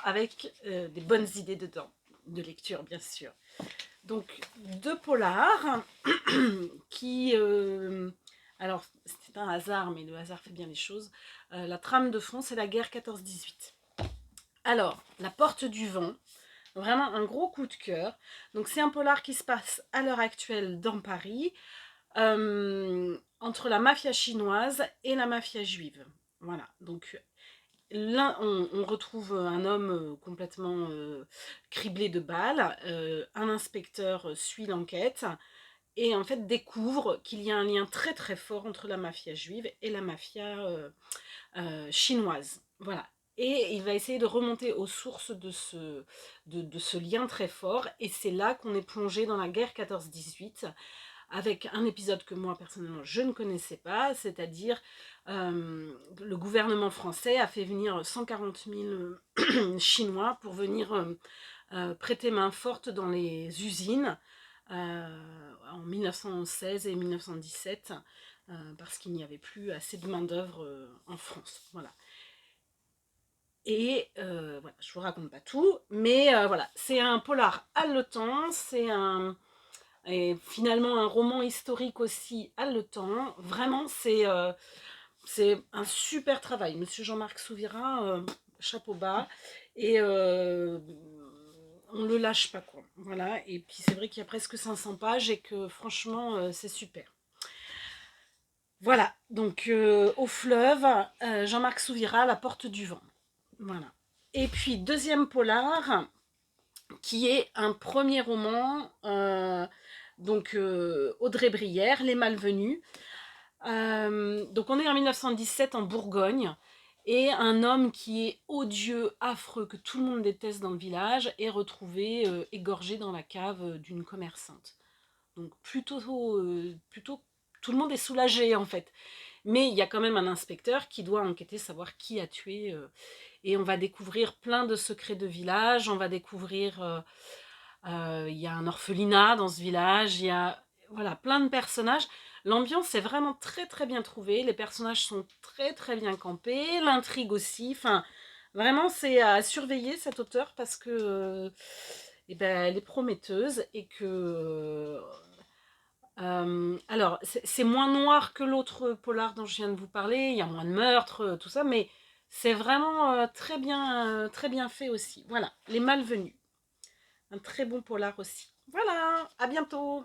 avec des bonnes idées dedans, de lecture bien sûr. Donc 2 polars qui... alors c'est un hasard, mais le hasard fait bien les choses. La trame de fond, c'est la guerre 14-18. Alors, La Porte du Vent, vraiment un gros coup de cœur. Donc c'est un polar qui se passe à l'heure actuelle dans Paris, entre la mafia chinoise et la mafia juive. Voilà, donc là on retrouve un homme complètement criblé de balles, un inspecteur suit l'enquête et en fait découvre qu'il y a un lien très très fort entre la mafia juive et la mafia chinoise. Voilà. Et il va essayer de remonter aux sources de ce lien très fort. Et c'est là qu'on est plongé dans la guerre 14-18, avec un épisode que moi personnellement je ne connaissais pas, c'est-à-dire le gouvernement français a fait venir 140 000 Chinois pour venir prêter main forte dans les usines en 1916 et 1917 parce qu'il n'y avait plus assez de main-d'œuvre en France. Voilà. Et voilà, je vous raconte pas tout, mais voilà, c'est un polar haletant, c'est et finalement un roman historique aussi haletant. Vraiment, c'est un super travail. Monsieur Jean-Marc Souvira, chapeau bas, et on le lâche pas quoi. Voilà, et puis c'est vrai qu'il y a presque 500 pages et que franchement, c'est super. Voilà, donc au fleuve, Jean-Marc Souvira, La Porte du Vent. Voilà. Et puis, deuxième polar, qui est un premier roman, donc Audrey Brière, Les Malvenus. Donc on est en 1917 en Bourgogne, et un homme qui est odieux, affreux, que tout le monde déteste dans le village, est retrouvé égorgé dans la cave d'une commerçante. Donc plutôt tout le monde est soulagé en fait. Mais il y a quand même un inspecteur qui doit enquêter, savoir qui a tué. Et on va découvrir plein de secrets de village. On va découvrir... il y a un orphelinat dans ce village. Il y a voilà, plein de personnages. L'ambiance est vraiment très très bien trouvée. Les personnages sont très très bien campés. L'intrigue aussi. Enfin, vraiment, c'est à surveiller cette auteure parce que... eh ben, elle est prometteuse et que... alors, c'est moins noir que l'autre polar dont je viens de vous parler, il y a moins de meurtres, tout ça, mais c'est vraiment très bien fait aussi. Voilà, Les Malvenus, un très bon polar aussi. Voilà, à bientôt!